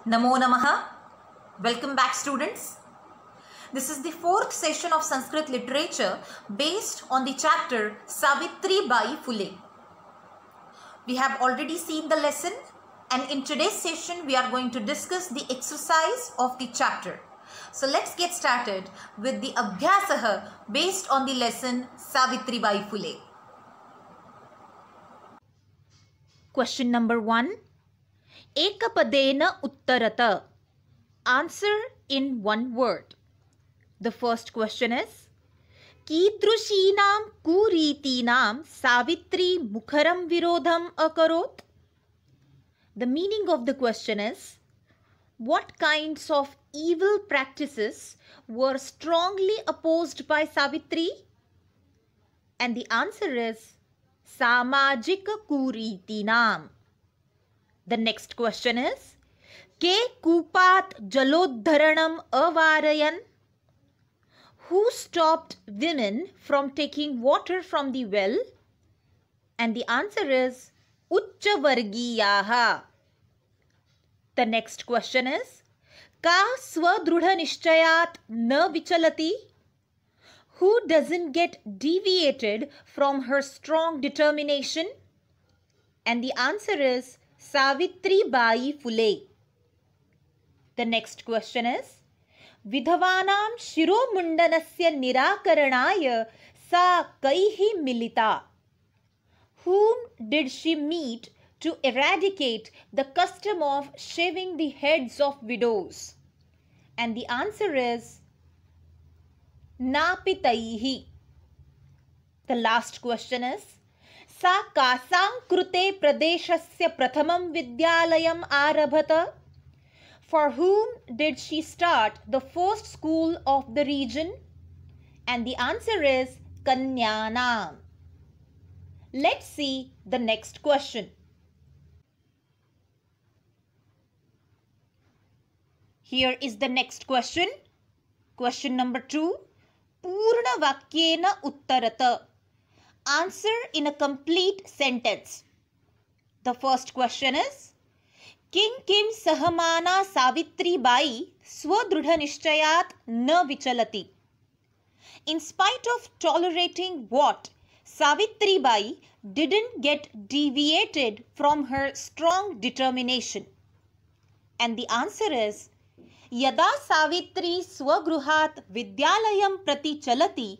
Namo Namaha. Welcome back, students. This is the fourth session of Sanskrit literature based on the chapter Savitri Bai Phule. We have already seen the lesson, and in today's session we are going to discuss the exercise of the chapter. So let's get started with the Abhyasaha based on the lesson Savitri Bai Phule. Question number 1. Ekapadena uttarata. Answer in one word. The first question is, Kidrushinam kuritinam Savitri mukharam virodham akarot. The meaning of the question is, what kinds of evil practices were strongly opposed by Savitri? And the answer is, Samajika kuritinam. The next question is, Ke kupat jalodharanam avarayan. Who stopped women from taking water from the well? And the answer is Uchchavargiyaha. The next question is, Ka swadrudha nishchayat na vichalati. Who doesn't get deviated from her strong determination? And the answer is Savitri Bai Phule. The next question is, Vidhavanam Shiromundanasya Nirakaranaya Sa Kaihi Milita. Whom did she meet to eradicate the custom of shaving the heads of widows? And the answer is Napitaihi. The last question is, Sa kasam krute pradeshasya prathamam vidyalayam arabhata. For whom did she start the first school of the region? And the answer is Kanyanam. Let's see the next question. Here is the next question. Question number 2. Purna vakyena uttarata. Answer in a complete sentence. The first question is, Kim sahamana Savitri Bai swadrudha nishchayat na vichalati. In spite of tolerating what, Savitri Bai didn't get deviated from her strong determination. And the answer is, Yada Savitri swagruhat vidyalayam prati chalati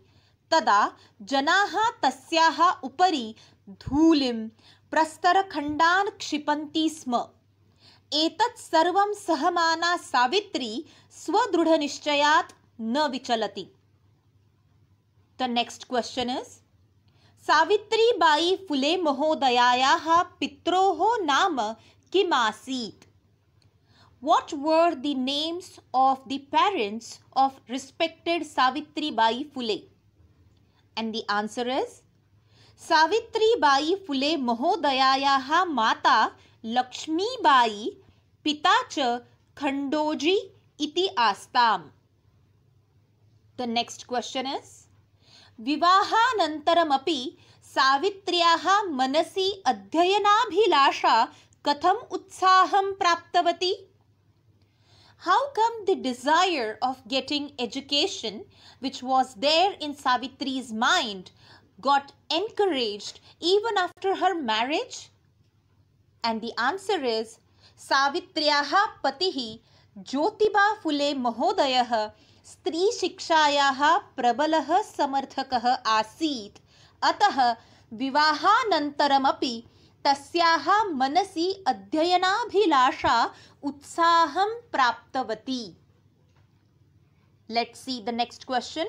tada janaha tasyaha upari dhulim prastarakhandan kshipanti sma. Etat sarvam sahamana Savitri swadrudha nishchayat na vichalati. The next question is, Savitri Bai Phule Mahodayayaha pitroho nama kimasit. What were the names of the parents of respected Savitri Bai Phule? And the answer is, Savitri Bai Phule Mahodayayaha mata Lakshmi Bai pita cha Khandoji iti astam. The next question is, Vivahanantaramapi Savitriyaha manasi adhyayanabhilasha katham utsaham praptavati. How come the desire of getting education, which was there in Savitri's mind, got encouraged even after her marriage? And the answer is, Savitriyaha patihi Jyotiba Phule Mahodayaha Stri Shikshayaha Prabalaha Samarthakaha Asit Ataha Vivahanantaramapi Tasyaha Manasi Adhyayanabhilasha Utsaham Praptavati. Let's see the next question.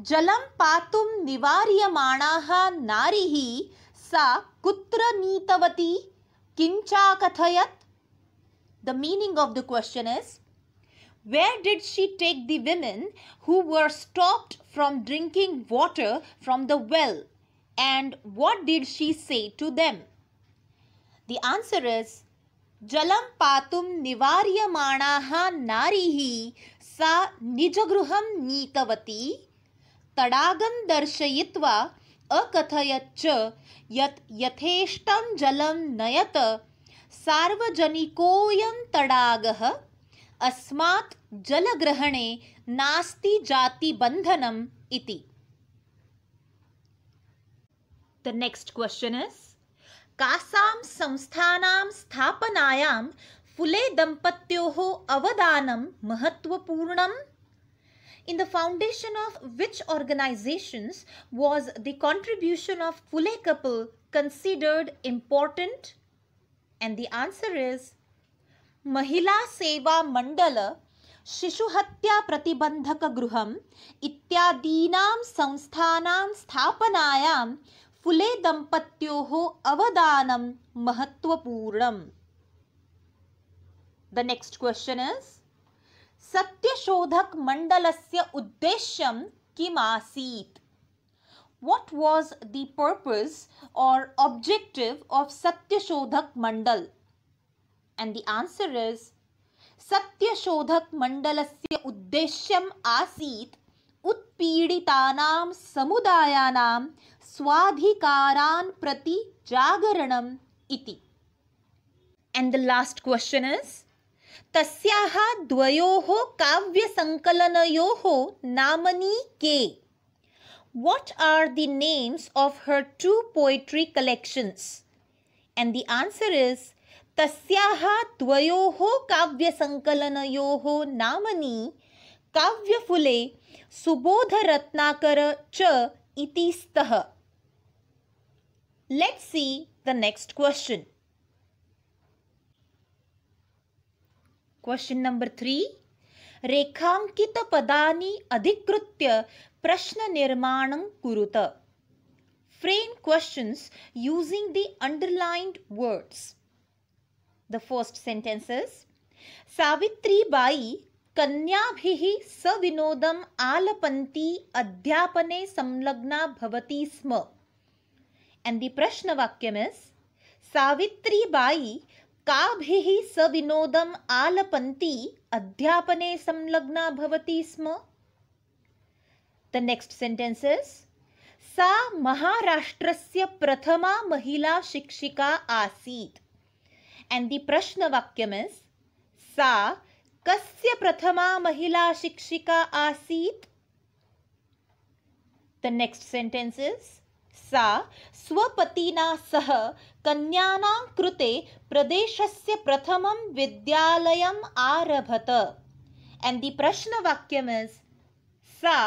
Jalam patum nivaryamanaha narihi sa kutra nitavati kincha kathayat. The meaning of the question is, where did she take the women who were stopped from drinking water from the well, and what did she say to them? The answer is, Jalam patum nivaryamanaha narihi sa nijagruham nitavati tadagam darshayitva akathayat cha yat yatheshtam jalam nayat सार्वजनिकोऽयं तडागः अस्मात् जलग्रहणे नास्ति जातिबन्धनम् इति. The next question is, कासां संस्थानां स्थापनायां फुले दंपत्योः अवदानं महत्वपूर्णम्? In the foundation of which organizations was the contribution of Phule couple considered important? And the answer is Mahila Seva Mandala शिशुहत्या प्रतिबंधक गृहम् इत्यादीनां संस्थानां स्थापनायां फुले दंपत्योः अवदानं महत्वपूर्णम्. The next question is, Satyashodhak मंडलस्य उद्देश्यं किम् आसीत्? What was the purpose or objective of Satyashodhak Mandal? And the answer is Satyashodhak मंडलस्य उद्देश्यम् आसीत् उत्पीडितानां समुदायानां स्वाधिकारान् प्रति जागरणम् इति. And the last question is, तस्याः द्वयोः काव्यसङ्कलनयोः नामनी के? What are the names of her two poetry collections? And the answer is तस्याः द्वयोः काव्यसङ्कलनयोः नामनी काव्यफुले सुबोधरत्नाकर च इति स्तः. Let's see the next question. Question number 3. रेखांकित पदानि अधिकृत्य प्रश्न निर्माणं कुरुत. Frame questions using the underlined words. The first sentence is, Savitri Bai कन्याभिः सविनोदम् आलपन्ती अध्यापने संलग्ना भवति स्म. And the प्रश्नवाक्यम् is, सावित्री बाई काभिः सविनोदम् आलपन्ती अध्यापने संलग्ना भवति स्म. The next sentence is, सा महाराष्ट्रस्य प्रथमा महिला शिक्षिका आसीत्. And the प्रश्नवाक्यम् is, सा कस्य प्रथमा महिला शिक्षिका आसीत्? The next sentence is, सा स्वपतिना सह कन्यानां कृते प्रदेशस्य प्रथमं विद्यालयम् आरभत. And the प्रश्नवाक्यम् is, सा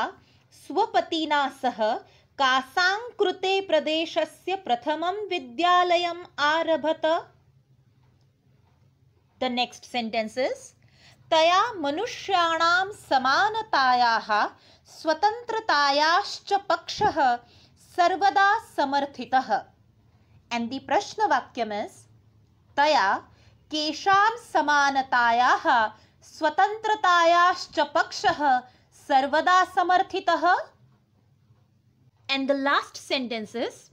स्वपतिना सह कासां कृते प्रदेशस्य प्रथमं विद्यालयम् आरभत. The next sentence is, तया मनुष्याणां समानतायाः स्वतन्त्रतायाश्च पक्षः सर्वदा समर्थितः. And the प्रश्नवाक्यम् is, तया केषां समानतायाः स्वतन्त्रतायाश्च पक्षः सर्वदा समर्थितः. And the last sentence is,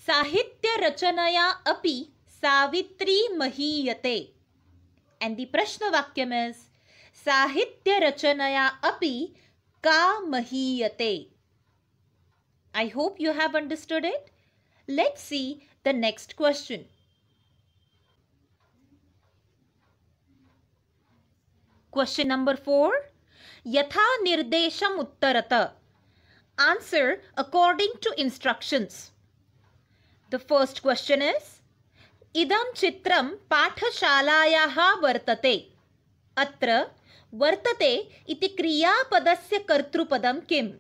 साहित्यरचनया अपि सावित्री महीयते. And the प्रश्नवाक्यम् is, साहित्यरचनया अपि का महीयते. I hope you have understood it. Let's see the next question. Question number 4. यथा निर्देशम् उत्तरत. Answer according to instructions. The first question is, इदं चित्रं पाठशालायाः वर्तते. अत्र वर्तते इति क्रियापदस्य कर्तृपदं किम्?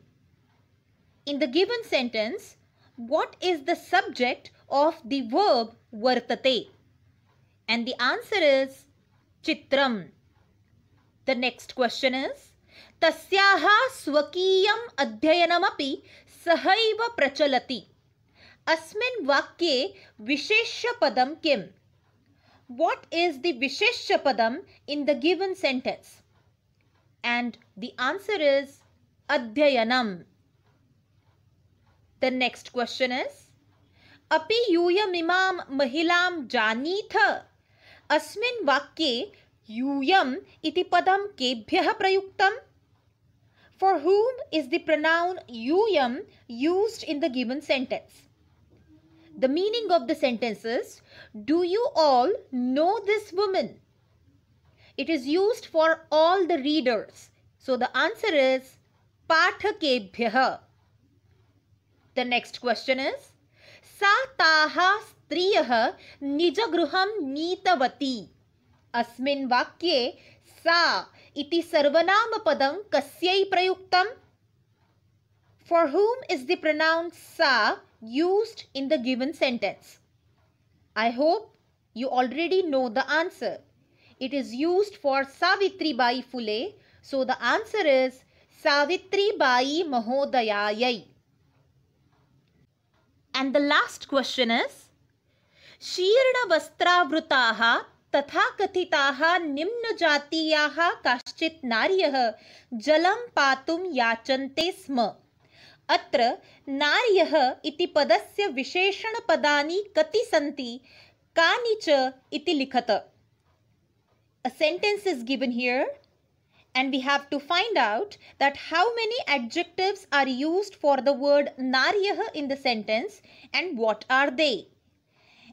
In the given sentence, what is the subject of the verb vartate? And the answer is chitram. The next question is, तस्याः स्वकीयम् अध्ययनमपि सहैव प्रचलति. अस्मिन् वाक्ये विशेष्यपदं किम्? What is the विशेष्यपदं in the given sentence? And the answer is अध्ययनम्. The next question is, अपि यूयमिमां महिलां जानीथ. अस्मिन् वाक्ये यूयम् इति पदं केभ्यः प्रयुक्तम्? For whom is the pronoun यूयम् used in the given sentence? The meaning of the sentence is, do you all know this woman? It is used for all the readers. So the answer is pathakebhyah. The next question is, sa taha striyah nijagruham neetavati. Asmin vakye sa iti sarvanama padam kasyai prayuktam. For whom is the pronoun sa used in the given sentence? I hope you already know the answer. It is used for Savitribai Phule. So the answer is Savitribai Mahodayayai. And the last question is, Shirna Vastravrutaha तथा कथिताः निम्न जातीयाः काश्चित् नार्यः जलं पातुं याचन्ते स्म. अत्र नार्यः इति पदस्य विशेषणपदानि कति सन्ति, कानि च इति लिखत. A sentence is given here and we have to find out that how many adjectives are used for the word naryah in the sentence and what are they.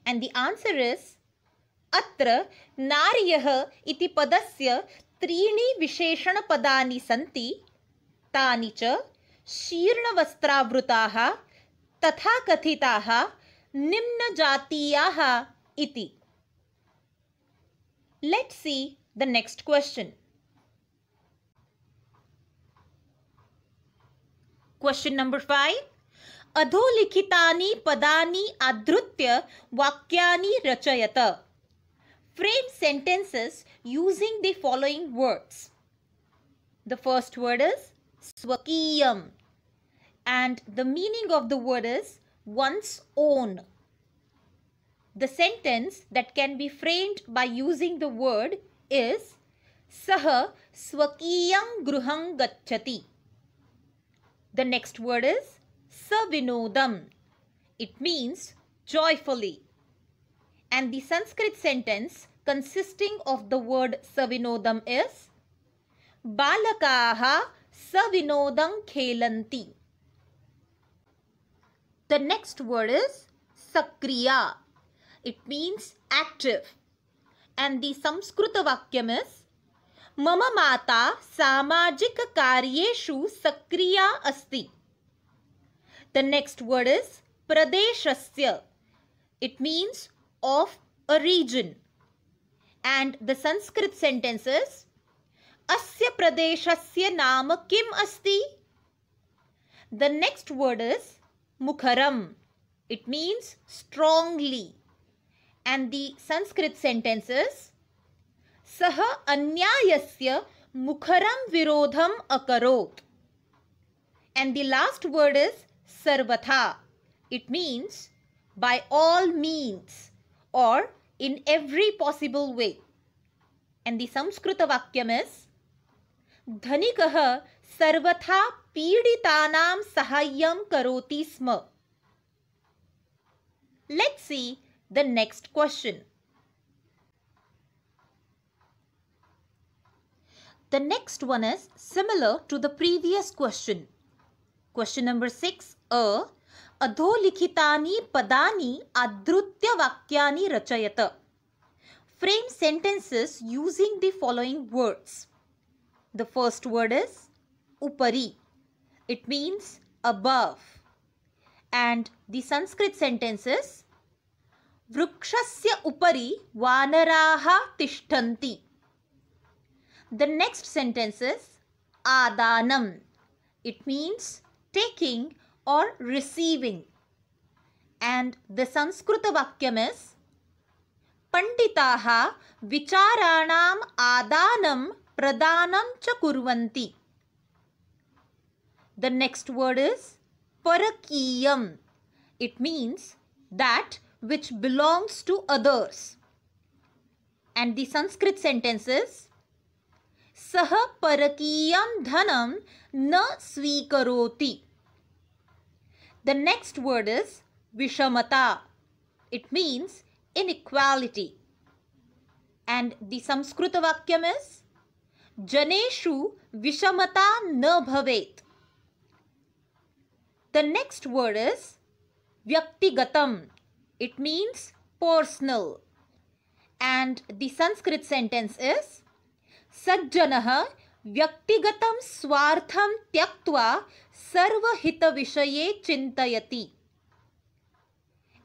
And the answer is, अत्र नार्यः इति पदस्य त्रीणि विशेषणपदानि सन्ति, तानि च शीर्णवस्त्रावृताः तथा कथिताः निम्नजातीयाः इति. Let's see the next question. Question number 5. अधोलिखितानि पदानि आधृत्य वाक्यानि रचयत. Frame sentences using the following words. The first word is swakiyam and the meaning of the word is one's own. The sentence that can be framed by using the word is Saha swakiyam gruham gacchati. The next word is savinodam. It means joyfully. And the Sanskrit sentence consisting of the word savinodam is balakaha savinodam khelanti. The next word is sakriya. It means active. And the Samskrita vakyam is mama mata samajika karyeshu sakriya asti. The next word is pradeshasya. It means of a region. And the Sanskrit sentence is asya pradeshasya nama kim asti. The next word is mukharam. It means strongly. And the Sanskrit sentence is saha anyayasya mukharam virodham akarot. And the last word is sarvatha. It means by all means or in every possible way. And the Samskrita vakyam is dhanikah sarvatha piditanam sahayyam karoti sma. Let's see the next question. The next one is similar to the previous question. Question number 6a. अधोलिखितानि पदानि आधृत्य वाक्यानि रचयत. Frame sentences using the following words. The first word is upari. It means above. And the Sanskrit sentence is vrukshasya upari vanaraha tishtanti. The next sentence is adanam. It means taking or receiving. And the Sanskrita vakyam is Panditaha vicharanam adanam pradanam cha kurvanti. The next word is parakiyam. It means that which belongs to others. And the Sanskrit sentence is Saha parakiyam dhanam na svikaroti. The next word is vishamata. It means inequality. And the Samskrita vakyam is Janeshu vishamata na bhavet. The next word is vyaktigatam. It means personal. And the Sanskrit sentence is Sajjanah vyaktigatam swartham tyaktva sarvahita vishaye chintayati.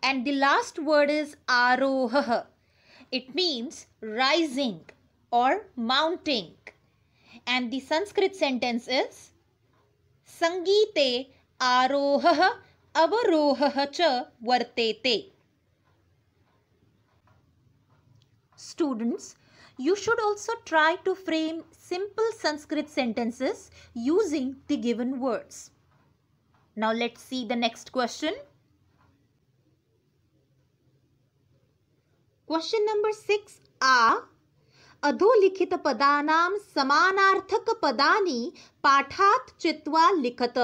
And the last word is arohah. It means rising or mounting. And the Sanskrit sentence is Sangite arohah avarohah cha vartete. Students, you should also try to frame simple Sanskrit sentences using the given words. Now let's see the next question. Question number 6a. अधोलिखित पदानां समानार्थक पदानि पाठात् चित्वा लिखत.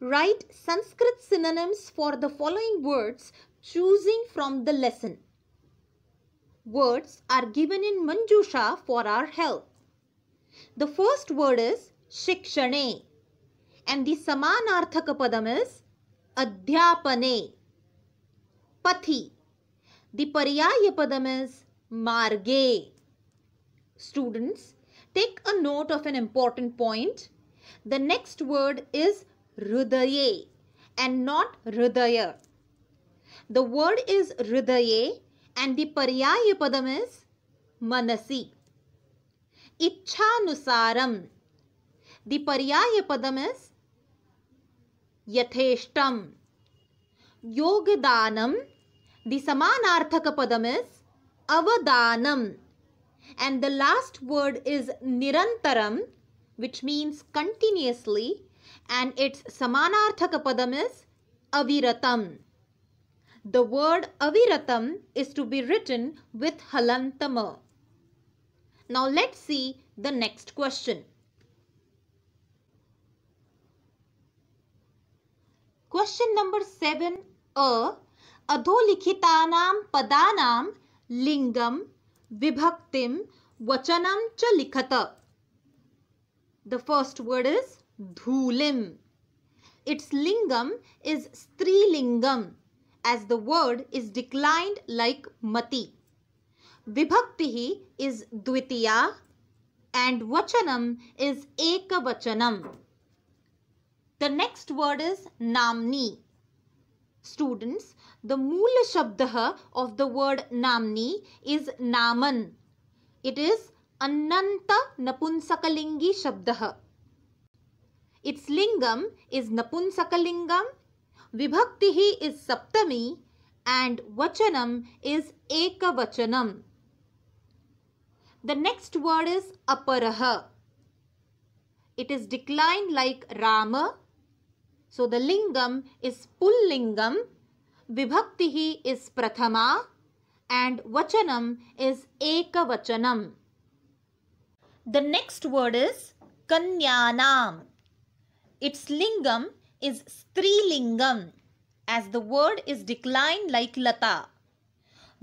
Write Sanskrit synonyms for the following words choosing from the lesson. Words are given in Manjusha for our help. The first word is Shikshane and the Samanarthaka padam is Adhyapane. Pathi. The Paryaya padam is Marge. Students, take a note of an important point. The next word is Hrudaye and not Hrudaya. The word is Hrudaye and the Paryaya padam is Manasi. Ichhanusaram. The Paryaya padam is Yatheshtam. Yogadanam. The Samanarthaka padam is Avadanam. And the last word is Nirantaram, which means continuously, and its Samanarthaka padam is Aviratam. The word Aviratam is to be written with Halantama. Now let's see the next question. Question number 7a. Adholikhitanam padanam lingam vibhaktim vachanam cha likhata. The first word is dhulim. Its lingam is strilingam as the word is declined like mati. Vibhaktihi is dvitiya and vachanam is ekavachanam. The next word is namni. Students, the moola shabdah of the word namni is naman. It is ananta napunsakalingi shabdah. Its lingam is napunsakalingam, vibhaktihi is saptami and vachanam is ekavachanam. The next word is aparaha. It is declined like Rama. So the lingam is pullingam, vibhaktihi is prathama and vachanam is ekavachanam. The next word is kanyanam. Its lingam is strilingam as the word is declined like lata.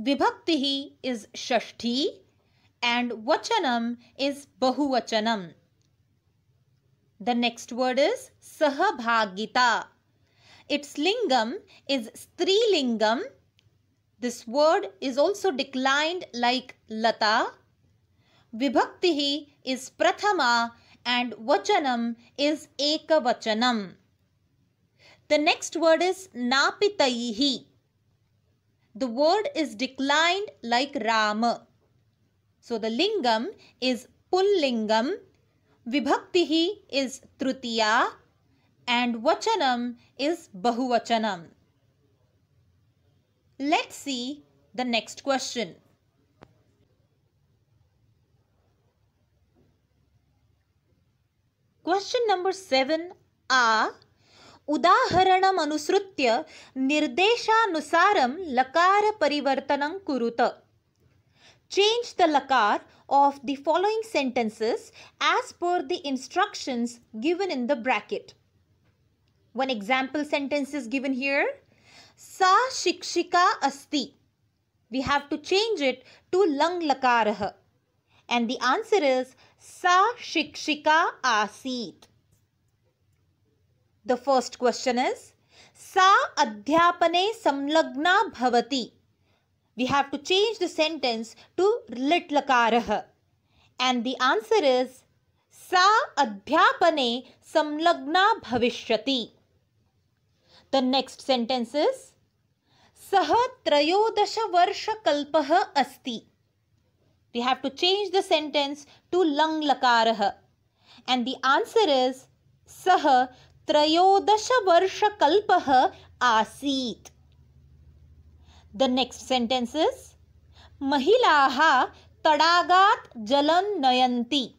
Vibhaktihi is shashti and vachanam is bahuvachanam. The next word is sahabhagita. Its lingam is strilingam. This word is also declined like lata. Vibhaktihi is prathama and vachanam is ekavachanam. The next word is napitaihi. The word is declined like Rama. So the lingam is pullingam. Vibhaktihi is trutiya and vachanam is bahuvachanam. Let's see the next question. Question number 7a. Udaharanam anusrutya nirdeshanusaram lakara parivartanam kuruta. Change the lakar of the following sentences as per the instructions given in the bracket. One example sentence is given here. Sa shikshika asti. We have to change it to lang lakarah. And the answer is Sa shikshika asit. The first question is सा अध्यापने संलग्ना भवति. We have to change the sentence to lit lakarah. And the answer is सा अध्यापने संलग्ना भविष्यति. The next sentence is सः त्रयोदशवर्षकल्पः अस्ति. We have to change the sentence to लङ् लकारः. And the answer is सः त्रयोदशवर्षकल्पः आसीत्. The next sentence is महिलाः तडागात् जलं नयन्ति.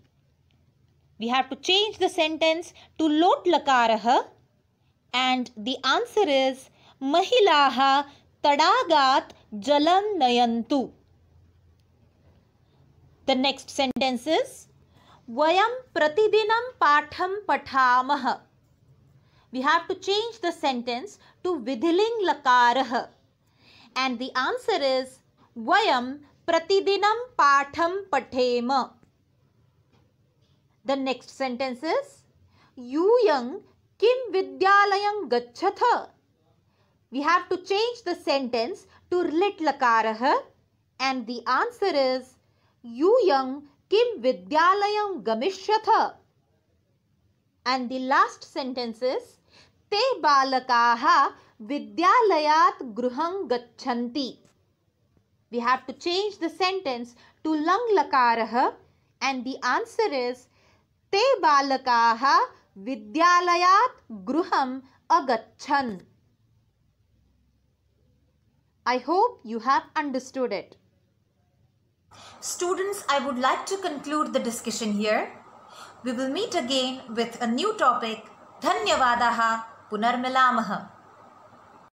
We have to change the sentence to लोट् लकारः. And the answer is महिलाः तडागात् जलं नयन्तु. The next sentence is वयं प्रतिदिनं पाठं पठामः. We have to change the sentence to विधिलिङ्ग् लकारः. And the answer is वयं प्रतिदिनं पाठं पठेम. The next sentence is यूयं किं विद्यालयं गच्छथ. We have to change the sentence to lit lakarah. And the answer is यूयं किं विद्यालयं गमिष्यथ. And the last sentence is ते बालकाः विद्यालयात् गृहं गच्छन्ति. We have to change the sentence to लङ् लकारः. And the answer is ते बालकाः विद्यालयात् गृहं अगच्छन्. I hope you have understood it. Students, I would like to conclude the discussion here. We will meet again with a new topic. Dhanyavadaha. Punarmilamah.